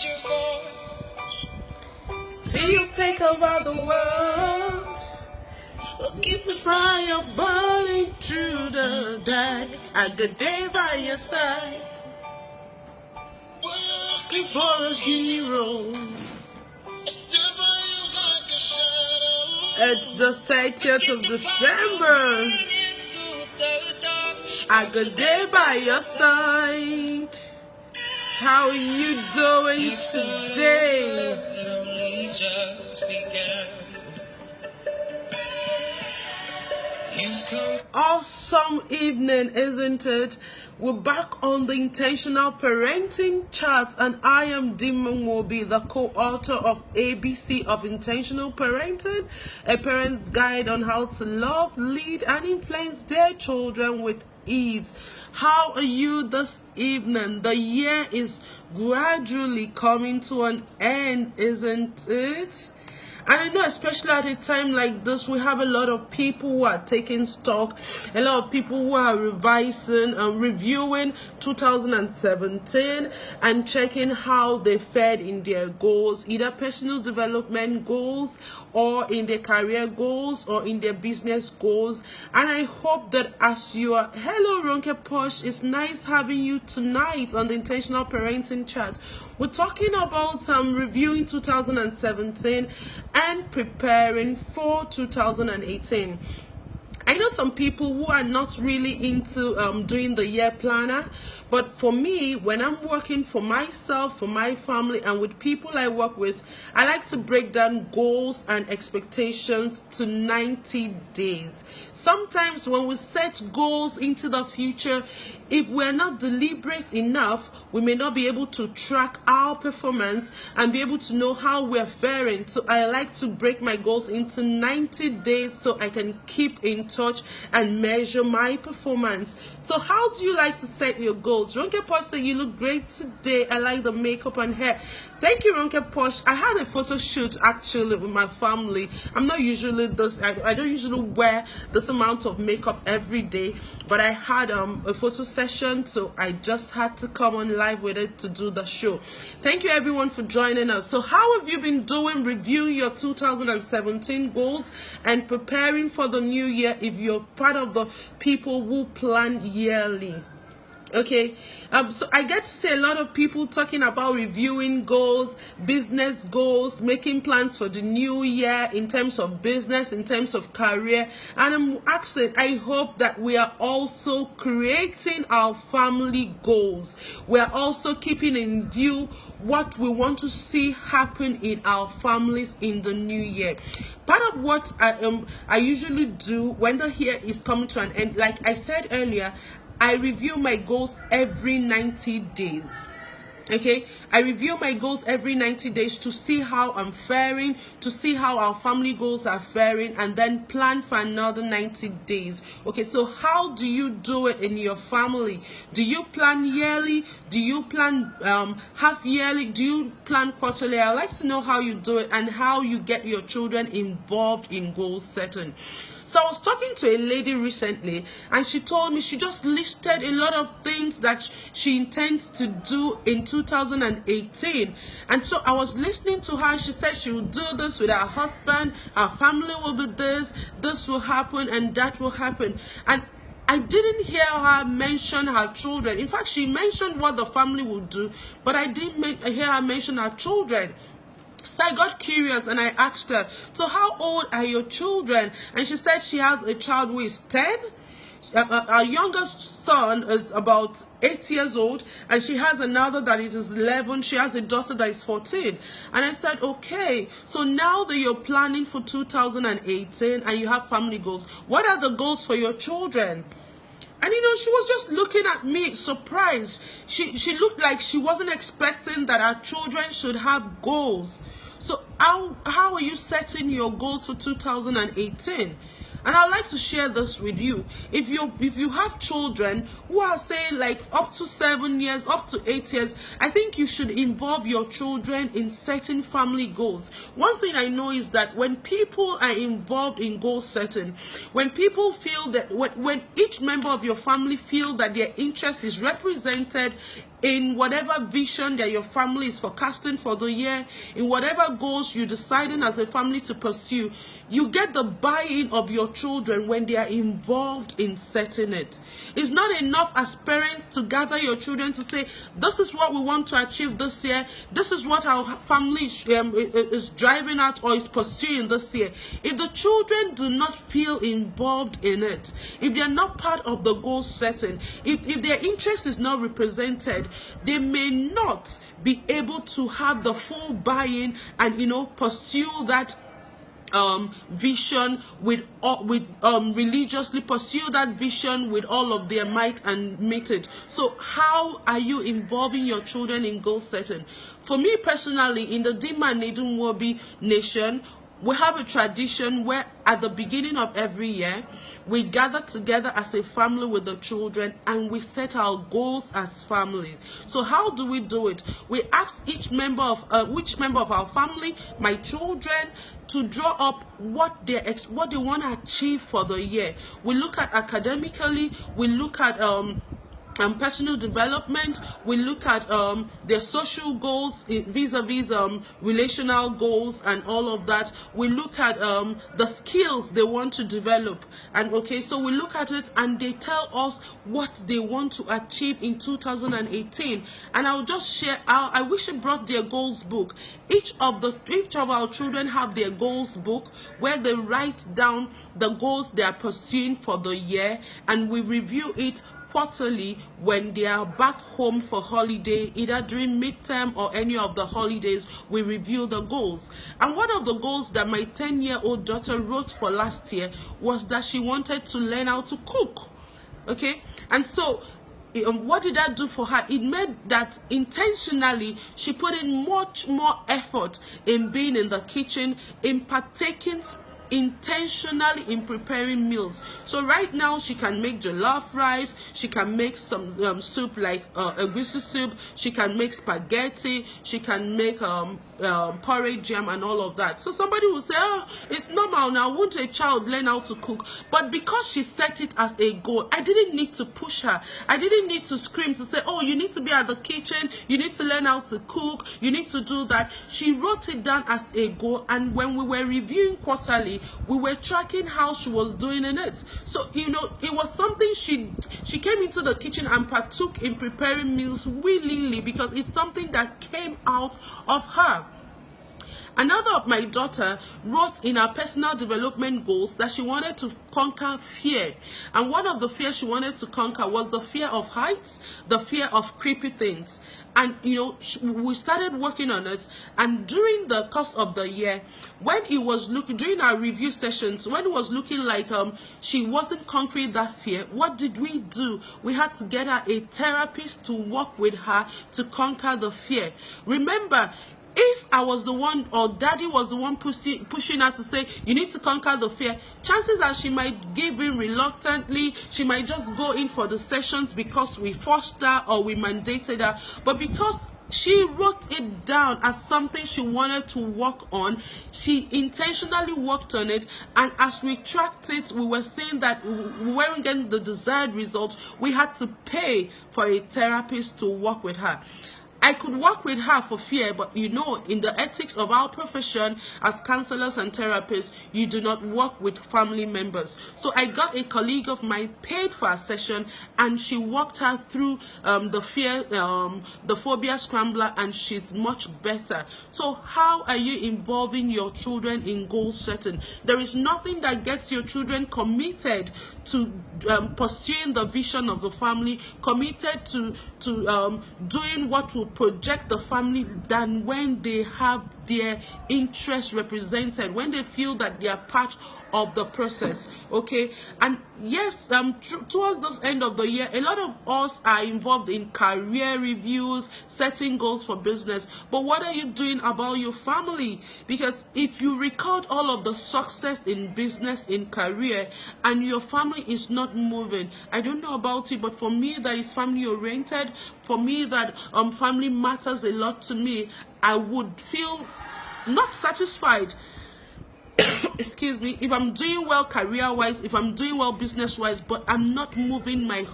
your voice. Till you take over the world. We'll keep the fire burning through the dark. A good day by your side. We're looking for a hero. Step by you like a shadow. It's the 30th of December. A good day by your side. How are you doing today? Awesome evening, isn't it? We're back on the Intentional Parenting Chat, and I am Dimon Mobi, the co-author of ABC of Intentional Parenting, a parent's guide on how to love, lead, and influence their children with ease. How are you this evening? The year is gradually coming to an end, isn't it? And I know, especially at a time like this, we have a lot of people who are taking stock, a lot of people who are revising and reviewing 2017 and checking how they fared in their goals, either personal development goals or in their career goals or in their business goals. And I hope that as you are, hello Ronke Posh, it's nice having you tonight on the Intentional Parenting Chat. We're talking about reviewing 2017 and preparing for 2018. I know some people who are not really into doing the year planner, but for me, when I'm working for myself, for my family, and with people I work with, I like to break down goals and expectations to 90 days. Sometimes when we set goals into the future, if we're not deliberate enough, we may not be able to track our performance and be able to know how we're faring. So I like to break my goals into 90 days so I can keep in touch and measure my performance. So how do you like to set your goals? Ronke Posh said, you look great today. I like the makeup and hair. Thank you, Ronke Posh. I had a photo shoot actually with my family. I'm not usually this, I don't usually wear this amount of makeup every day, but I had a photo session, so I just had to come on live with it to do the show. Thank you everyone for joining us. So how have you been doing reviewing your 2017 goals and preparing for the new year if you're part of the people who plan yearly? Okay, so I get to see a lot of people talking about reviewing goals, business goals, making plans for the new year in terms of business, in terms of career. And I'm asking, I hope that we are also creating our family goals. We are also keeping in view what we want to see happen in our families in the new year. Part of what I usually do when the year is coming to an end, like I said earlier, I review my goals every 90 days. Okay, I review my goals every 90 days to see how I'm faring, to see how our family goals are faring, and then plan for another 90 days. Okay, so how do you do it in your family? Do you plan yearly? Do you plan half yearly? Do you plan quarterly? I like to know how you do it and how you get your children involved in goal setting. So I was talking to a lady recently, and she told me she just listed a lot of things that she intends to do in 2018. And so I was listening to her. She said she will do this with her husband, her family will be this will happen, and that will happen. And I didn't hear her mention her children. In fact, she mentioned what the family would do, but I didn't hear her mention her children. So I got curious and I asked her, so how old are your children? And she said she has a child who is 10. Our youngest son is about 8 years old, and she has another that is 11. She has a daughter that is 14. And I said, okay, so now that you're planning for 2018 and you have family goals, what are the goals for your children? And you know, she was just looking at me surprised. She looked like she wasn't expecting that our children should have goals. So how are you setting your goals for 2018? And I'd like to share this with you. If you have children who are, say, like up to 7 years, up to 8 years, I think you should involve your children in setting family goals. One thing I know is that when people are involved in goal setting, when people feel that, when each member of your family feel that their interest is represented in whatever vision that your family is forecasting for the year, in whatever goals you're deciding as a family to pursue, you get the buy-in of your children when they are involved in setting it. It's not enough as parents to gather your children to say, this is what we want to achieve this year, this is what our family is driving at or is pursuing this year. If the children do not feel involved in it, if they're not part of the goal setting, if their interest is not represented, they may not be able to have the full buy-in and pursue that vision with religiously pursue that vision with all of their might and meet it. So how are you involving your children in goal setting? For me personally, in the Dima Nedunwobi nation, we have a tradition where at the beginning of every year, we gather together as a family with the children and we set our goals as families. So how do we do it? We ask each member of our family, my children, to draw up what they want to achieve for the year. We look at academically, we look at personal development, we look at their social goals vis-a-vis relational goals and all of that. We look at the skills they want to develop, and so we look at it and they tell us what they want to achieve in 2018. And I'll just share, I wish I brought their goals book. Each of our children have their goals book where they write down the goals they are pursuing for the year, and we review it quarterly when they are back home for holiday, either during midterm or any of the holidays. We review the goals. And one of the goals that my 10-year-old daughter wrote for last year was that she wanted to learn how to cook. And so what did that do for her? It made that intentionally she put in much more effort in being in the kitchen, in partaking intentionally in preparing meals. So right now she can make jollof rice, she can make some soup like egusi soup, she can make spaghetti, she can make porridge jam and all of that. So somebody will say, oh, it's normal now, won't a child learn how to cook? But because she set it as a goal, I didn't need to push her. I didn't need to scream to say, oh, you need to be at the kitchen, you need to learn how to cook, you need to do that. She wrote it down as a goal, and when we were reviewing quarterly, we were tracking how she was doing in it. So it was something she came into the kitchen and partook in preparing meals willingly because it's something that came out of her. Another of my daughter wrote in her personal development goals that she wanted to conquer fear. And one of the fears she wanted to conquer was the fear of heights, the fear of creepy things. And we started working on it, and during the course of the year, when it was looking, during our review sessions, when it was looking like she wasn't conquering that fear, what did we do? We had to get her a therapist to work with her to conquer the fear. Remember, if I was the one, or daddy was the one pushing her to say, you need to conquer the fear, chances are she might give in reluctantly. She might just go in for the sessions because we forced her or we mandated her. But because she wrote it down as something she wanted to work on, she intentionally worked on it, and as we tracked it, we were seeing that we weren't getting the desired result. We had to pay for a therapist to work with her. I could work with her for fear, but in the ethics of our profession as counselors and therapists, you do not work with family members. So I got a colleague of mine, paid for a session, and she walked her through the fear, the phobia scrambler, and she's much better. So how are you involving your children in goal setting? There is nothing that gets your children committed to pursuing the vision of the family, committed to doing what will project the family, than when they have their interests represented, when they feel that they are part of the process. And yes, towards this end of the year, a lot of us are involved in career reviews, setting goals for business. But what are you doing about your family? Because if you record all of the success in business, in career, and your family is not moving, I don't know about you, but for me that is family oriented, for me that family matters a lot to me, I would feel not satisfied excuse me, if I'm doing well career-wise, if I'm doing well business-wise, but I'm not moving my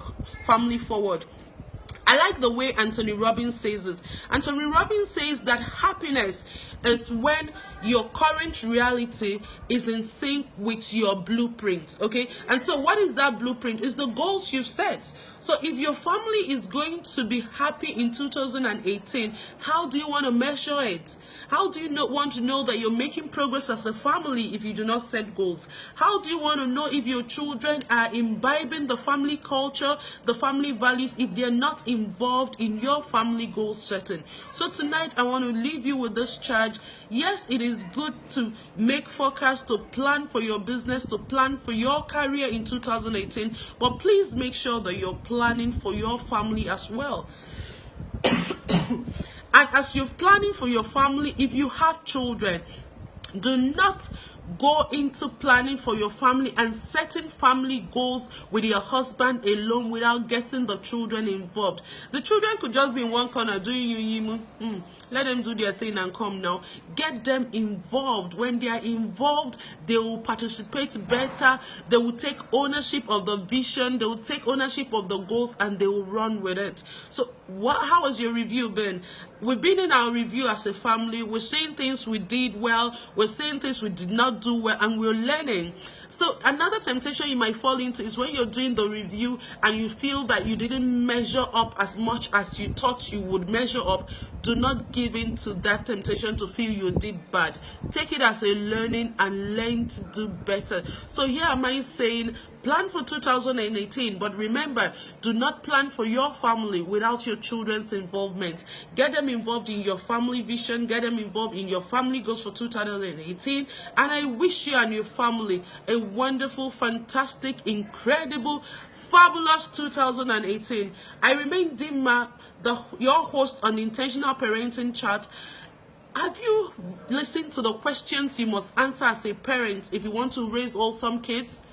family forward. I like the way Anthony Robbins says it. Anthony Robbins says that happiness is when your current reality is in sync with your blueprint. Okay, and so what is that blueprint? Is the goals you've set. So if your family is going to be happy in 2018, how do you want to measure it? How do you want to know that you're making progress as a family if you do not set goals? How do you want to know if your children are imbibing the family culture, the family values, if they're not involved in your family goal setting? So tonight I want to leave you with this charge. Yes, it is good to make forecasts, to plan for your business, to plan for your career in 2018, but please make sure that you're planning for your family as well. And as you're planning for your family, if you have children, do not go into planning for your family and setting family goals with your husband alone without getting the children involved. The children could just be in one corner doing you. Let them do their thing and come now. Get them involved. When they are involved, they will participate better. They will take ownership of the vision. They will take ownership of the goals, and they will run with it. So how has your review been? We've been in our review as a family. We're seeing things we did well. We're seeing things we did not do well, and we're learning. So another temptation you might fall into is when you're doing the review and you feel that you didn't measure up as much as you thought you would measure up. Do not give in to that temptation to feel you did bad. Take it as a learning and learn to do better. So here am I saying, plan for 2018, but remember, do not plan for your family without your children's involvement. Get them involved in your family vision, get them involved in your family goals for 2018, and I wish you and your family a wonderful, fantastic, incredible, fabulous 2018. I remain Dimma, your host on the Intentional Parenting Chat. Have you listened to the questions you must answer as a parent if you want to raise wholesome kids?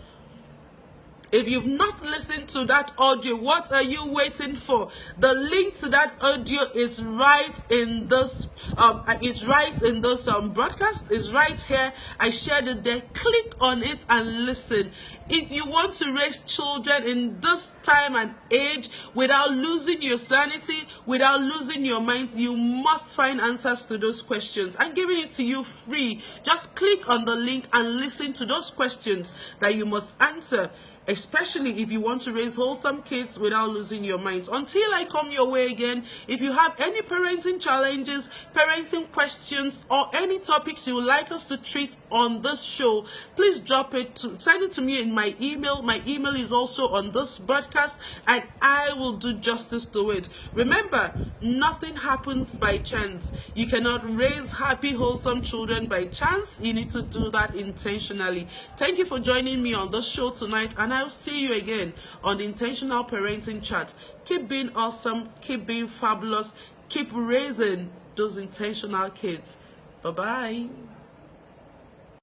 If you've not listened to that audio, what are you waiting for? The link to that audio is right in this broadcast. Is right here. I shared it there. Click on it and listen. If you want to raise children in this time and age without losing your sanity, without losing your mind, you must find answers to those questions. I'm giving it to you free. Just click on the link and listen to those questions that you must answer, especially if you want to raise wholesome kids without losing your minds. Until I come your way again, if you have any parenting challenges, parenting questions, or any topics you would like us to treat on this show, please send it to me in my email. My email is also on this broadcast, and I will do justice to it. Remember, nothing happens by chance. You cannot raise happy, wholesome children by chance. You need to do that intentionally. Thank you for joining me on this show tonight, and I'll see you again on the Intentional Parenting Chat. Keep being awesome, keep being fabulous, keep raising those intentional kids. Bye-bye.